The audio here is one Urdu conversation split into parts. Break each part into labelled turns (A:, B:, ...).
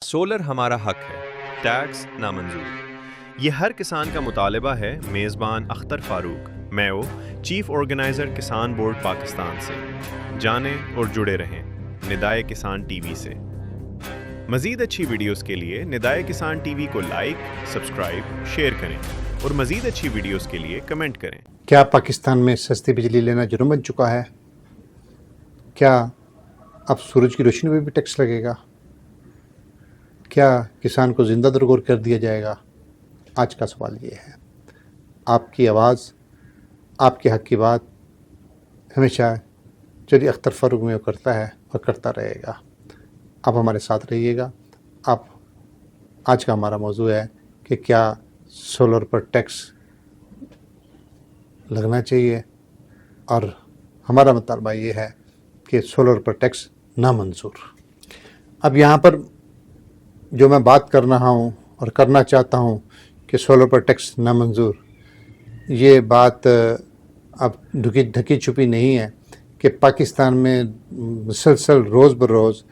A: سولر ہمارا حق ہے، ٹیکس نامنظور۔ یہ ہر کسان کا مطالبہ ہے۔ میزبان اختر فاروق، میو، چیف آرگنائزر کسان بورڈ پاکستان سے۔ جانیں اور جڑے رہیں ندائے کسان ٹی وی سے۔ مزید اچھی ویڈیوز کے لیے ندائے کسان ٹی وی کو لائک، سبسکرائب، شیئر کریں اور مزید اچھی ویڈیوز کے لیے کمنٹ کریں۔
B: کیا پاکستان میں سستی بجلی لینا جرم بن چکا ہے؟ کیا اب سورج کی روشنی پہ بھی ٹیکس لگے گا؟ کیا کسان کو زندہ درگور کر دیا جائے گا؟ آج کا سوال یہ ہے۔ آپ کی آواز، آپ کے حق کی بات ہمیشہ چودھری اختر فاروق میں کرتا ہے اور کرتا رہے گا۔ آپ ہمارے ساتھ رہیے گا۔ آج کا ہمارا موضوع ہے کہ کیا سولر پر ٹیکس لگنا چاہیے، اور ہمارا مطالبہ یہ ہے کہ سولر پر ٹیکس نامنظور۔ اب یہاں پر جو میں بات کر رہا ہوں اور کرنا چاہتا ہوں کہ سولر پر ٹیکس نامنظور، یہ بات اب ڈھکی چھپی نہیں ہے کہ پاکستان میں مسلسل روز بروز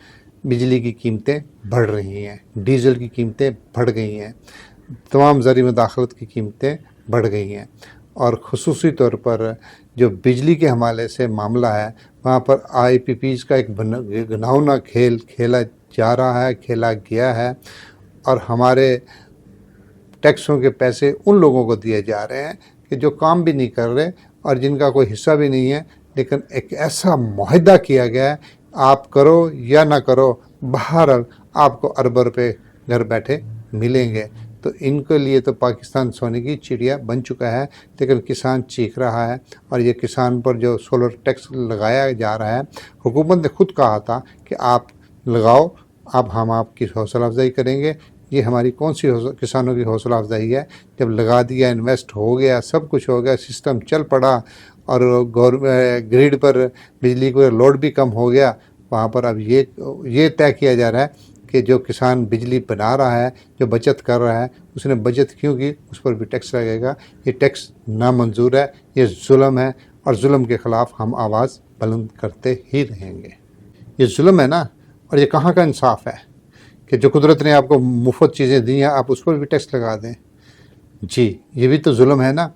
B: بجلی کی قیمتیں بڑھ رہی ہیں، ڈیزل کی قیمتیں بڑھ گئی ہیں، تمام زرعی مداخلت کی قیمتیں بڑھ گئی ہیں، اور خصوصی طور پر جو بجلی کے حوالے سے معاملہ ہے وہاں پر آئی پی پیز کا ایک گھناؤنا کھیل کھیلا جا رہا ہے، کھیلا گیا ہے، اور ہمارے ٹیکسوں کے پیسے ان لوگوں کو دیے جا رہے ہیں کہ جو کام بھی نہیں کر رہے اور جن کا کوئی حصہ بھی نہیں ہے، لیکن ایک ایسا معاہدہ کیا گیا ہے آپ کرو یا نہ کرو، بہرحال آپ کو اربوں روپے گھر بیٹھے ملیں گے۔ تو ان کے لیے تو پاکستان سونے کی چڑیا بن چکا ہے، لیکن کسان چیخ رہا ہے، اور یہ کسان پر جو سولر ٹیکس لگایا جا رہا ہے، حکومت نے خود کہا تھا کہ آپ لگاؤ، اب ہم آپ کی حوصلہ افزائی کریں گے۔ یہ ہماری کون سی کسانوں کی حوصلہ افزائی ہے؟ جب لگا دیا، انویسٹ ہو گیا، سب کچھ ہو گیا، سسٹم چل پڑا، اور گریڈ پر بجلی کو لوڈ بھی کم ہو گیا، وہاں پر اب یہ طے کیا جا رہا ہے کہ جو کسان بجلی بنا رہا ہے، جو بچت کر رہا ہے، اس نے بچت کیوں کی، اس پر بھی ٹیکس لگے گا۔ یہ ٹیکس نامنظور ہے، یہ ظلم ہے، اور ظلم کے خلاف ہم آواز بلند کرتے ہی رہیں گے۔ یہ ظلم ہے نا، اور یہ کہاں کا انصاف ہے کہ جو قدرت نے آپ کو مفت چیزیں دی ہیں آپ اس پر بھی ٹیکس لگا دیں؟ جی، یہ بھی تو ظلم ہے نا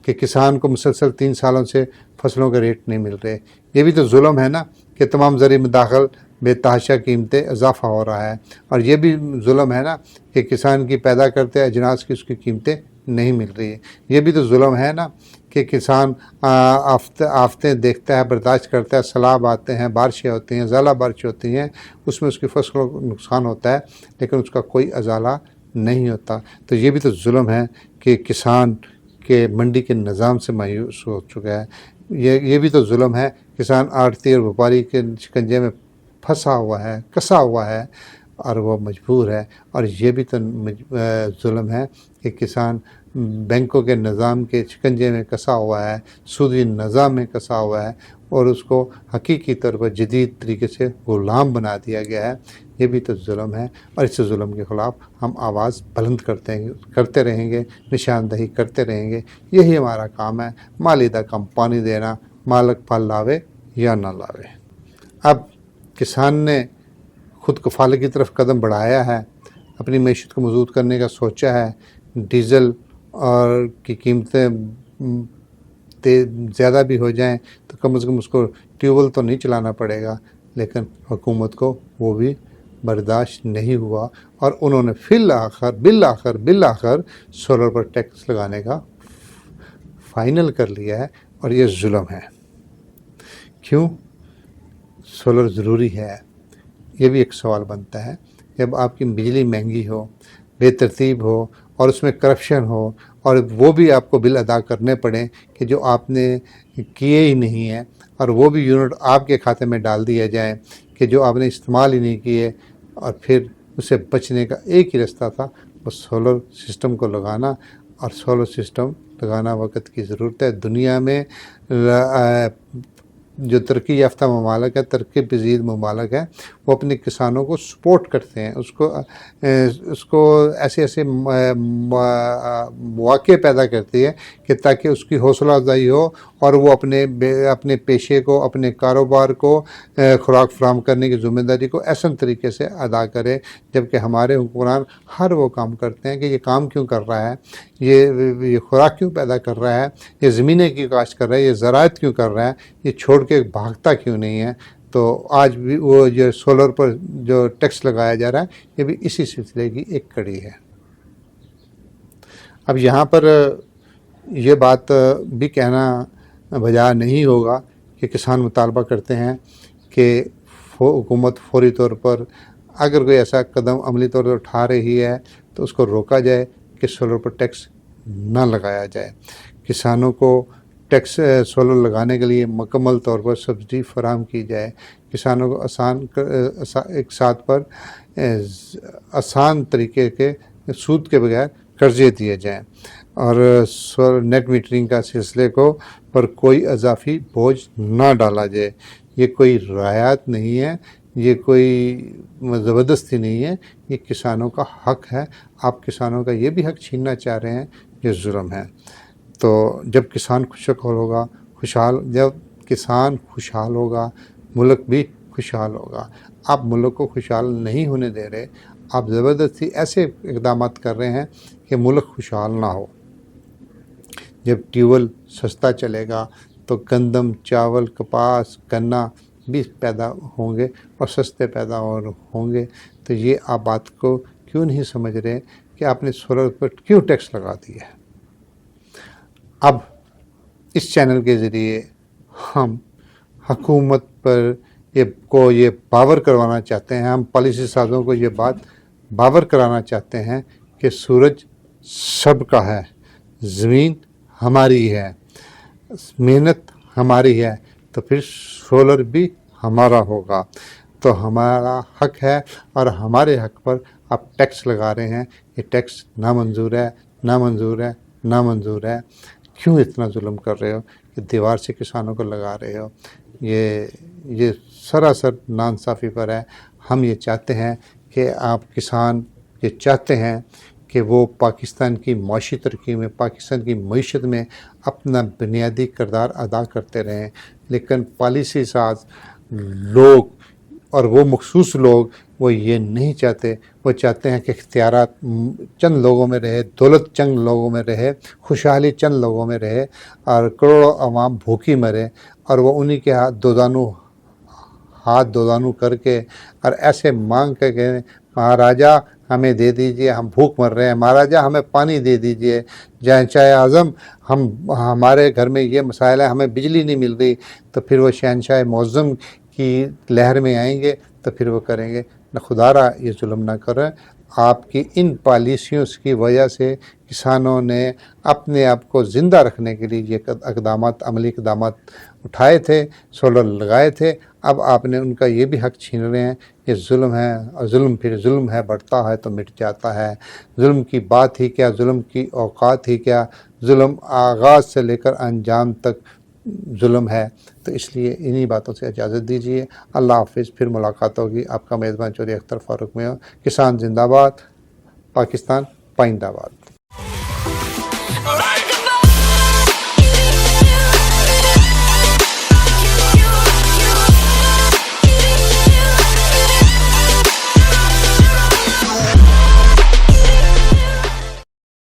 B: کہ کسان کو مسلسل 3 سالوں سے فصلوں کے ریٹ نہیں مل رہے۔ یہ بھی تو ظلم ہے نا کہ تمام زرعی مداخل بے تحاشا قیمتیں اضافہ ہو رہا ہے، اور یہ بھی ظلم ہے نا کہ کسان کی پیدا کرتے اجناس کی اس کی قیمتیں نہیں مل رہی ہیں۔ یہ بھی تو ظلم ہے نا کہ کسان آفتیں دیکھتا ہے، برداشت کرتا ہے، سیلاب آتے ہیں، بارشیں ہوتی ہیں، ژالہ بارش ہوتی ہیں، اس میں اس کی فصلوں کو نقصان ہوتا ہے، لیکن اس کا کوئی ازالہ نہیں ہوتا۔ تو یہ بھی تو ظلم ہے کہ کسان کے منڈی کے نظام سے مایوس ہو چکا ہے۔ یہ بھی تو ظلم ہے، کسان آڑھتی اور وپاری کے شکنجے میں پھنسا ہوا ہے، کسا ہوا ہے، اور وہ مجبور ہے۔ اور یہ بھی تو ظلم ہے کہ کسان بینکوں کے نظام کے شکنجے میں کسا ہوا ہے، سودی نظام میں کسا ہوا ہے، اور اس کو حقیقی طور پر جدید طریقے سے غلام بنا دیا گیا ہے۔ یہ بھی تو ظلم ہے، اور اس ظلم کے خلاف ہم آواز بلند کرتے رہیں گے، نشاندہی کرتے رہیں گے۔ یہی ہمارا کام ہے، مالیدہ کم پانی دینا، مالک پھل لاوے یا نہ لاوے۔ اب کسان نے خود کفالت کی طرف قدم بڑھایا ہے، اپنی معیشت کو مضبوط کرنے کا سوچا ہے، ڈیزل اور کی قیمتیں زیادہ بھی ہو جائیں تو کم از کم اس کو ٹیوبل تو نہیں چلانا پڑے گا، لیکن حکومت کو وہ بھی برداشت نہیں ہوا، اور انہوں نے بالآخر سولر پر ٹیکس لگانے کا فائنل کر لیا ہے، اور یہ ظلم ہے۔ کیوں سولر ضروری ہے؟ یہ بھی ایک سوال بنتا ہے۔ جب آپ کی بجلی مہنگی ہو، بے ترتیب ہو، اور اس میں کرپشن ہو، اور وہ بھی آپ کو بل ادا کرنے پڑیں کہ جو آپ نے کیے ہی نہیں ہیں، اور وہ بھی یونٹ آپ کے کھاتے میں ڈال دیا جائیں کہ جو آپ نے استعمال ہی نہیں کیے، اور پھر اسے بچنے کا ایک ہی رستہ تھا، وہ سولر سسٹم کو لگانا، اور سولر سسٹم لگانا وقت کی ضرورت ہے۔ دنیا میں جو ترقی یافتہ ممالک ہے، ترقی پذیر ممالک ہیں، وہ اپنے کسانوں کو سپورٹ کرتے ہیں، اس کو ایسے ایسے مواقع پیدا کرتی ہے کہ تاکہ اس کی حوصلہ افزائی ہو اور وہ اپنے پیشے کو، اپنے کاروبار کو خوراک فراہم کرنے کی ذمہ داری کو احسن طریقے سے ادا کرے، جبکہ ہمارے حکمران ہر وہ کام کرتے ہیں کہ یہ کام کیوں کر رہا ہے، یہ خوراک کیوں پیدا کر رہا ہے، یہ زمینیں کیوں کاشت کر رہا ہے، یہ زراعت کیوں کر رہا ہے، یہ چھوڑ کے بھاگتا کیوں نہیں ہے۔ تو آج بھی وہ جو سولر پر جو ٹیکس لگایا جا رہا ہے، یہ بھی اسی سلسلے کی ایک کڑی ہے۔ اب یہاں پر یہ بات بھی کہنا بجا نہیں ہوگا کہ کسان مطالبہ کرتے ہیں کہ حکومت فوری طور پر اگر کوئی ایسا قدم عملی طور پر اٹھا رہی ہے تو اس کو روکا جائے کہ سولر پر ٹیکس نہ لگایا جائے، کسانوں کو ٹیکس سولر لگانے کے لیے مکمل طور پر سبسڈی فراہم کی جائے، کسانوں کو ایک ساتھ پر آسان طریقے کے سود کے بغیر قرضے دیے جائیں، اور نیٹ میٹرنگ کا سلسلے کو پر کوئی اضافی بوجھ نہ ڈالا جائے۔ یہ کوئی رعایت نہیں ہے، یہ کوئی زبردستی نہیں ہے، یہ کسانوں کا حق ہے۔ آپ کسانوں کا یہ بھی حق چھیننا چاہ رہے ہیں، یہ ظلم ہے۔ تو جب کسان جب کسان خوشحال ہوگا، ملک بھی خوشحال ہوگا۔ آپ ملک کو خوشحال نہیں ہونے دے رہے، آپ زبردستی ایسے اقدامات کر رہے ہیں کہ ملک خوشحال نہ ہو۔ جب ٹیوبل سستا چلے گا تو گندم، چاول، کپاس، گنا بھی پیدا ہوں گے اور سستے پیدا ہوں گے۔ تو یہ آپ بات کو کیوں نہیں سمجھ رہے کہ آپ نے سولر پر کیوں ٹیکس لگا دیا ہے؟ اب اس چینل کے ذریعے ہم حکومت پر یہ باور کروانا چاہتے ہیں، ہم پالیسی سازوں کو یہ بات باور کرانا چاہتے ہیں کہ سورج سب کا ہے، زمین ہماری ہے، محنت ہماری ہے، تو پھر سولر بھی ہمارا ہوگا۔ تو ہمارا حق ہے اور ہمارے حق پر آپ ٹیکس لگا رہے ہیں، یہ ٹیکس نامنظور ہے، نامنظور ہے، نامنظور ہے۔ کیوں اتنا ظلم کر رہے ہو کہ دیوار سے کسانوں کو لگا رہے ہو؟ یہ سراسر ناانصافی پر ہے۔ ہم یہ چاہتے ہیں کہ آپ کسان یہ چاہتے ہیں کہ وہ پاکستان کی معاشی ترقی میں، پاکستان کی معیشت میں اپنا بنیادی کردار ادا کرتے رہیں، لیکن پالیسی ساز لوگ اور وہ مخصوص لوگ وہ یہ نہیں چاہتے۔ وہ چاہتے ہیں کہ اختیارات چند لوگوں میں رہے، دولت چند لوگوں میں رہے، خوشحالی چند لوگوں میں رہے، اور کروڑوں عوام بھوکی مرے، اور وہ انہی کے ہاتھ دو دانو کر کے اور ایسے مانگ کر کے مہاراجا ہمیں دے دیجئے، ہم بھوک مر رہے ہیں، مہاراجا ہمیں پانی دے دیجئے، شہنشاہ اعظم ہمارے گھر میں یہ مسائل ہے، ہمیں بجلی نہیں مل رہی، تو پھر وہ شہنشاہ معظم کی لہر میں آئیں گے تو پھر وہ کریں گے۔ نہ خدا را یہ ظلم نہ کریں۔ آپ کی ان پالیسیوں کی وجہ سے کسانوں نے اپنے آپ کو زندہ رکھنے کے لیے یہ عملی اقدامات اٹھائے تھے، سولر لگائے تھے۔ اب آپ نے ان کا یہ بھی حق چھین رہے ہیں۔ یہ ظلم ہے، اور ظلم پھر ظلم ہے، بڑھتا ہے تو مٹ جاتا ہے۔ ظلم کی بات ہی کیا، ظلم کی اوقات ہی کیا، ظلم آغاز سے لے کر انجام تک ظلم ہے۔ تو اس لیے انہی باتوں سے اجازت دیجیے۔ اللہ حافظ، پھر ملاقات ہوگی۔ آپ کا میزبان چودھری اختر فاروق میں ہو۔ کسان زندہ باد، پاکستان پائندہ باد۔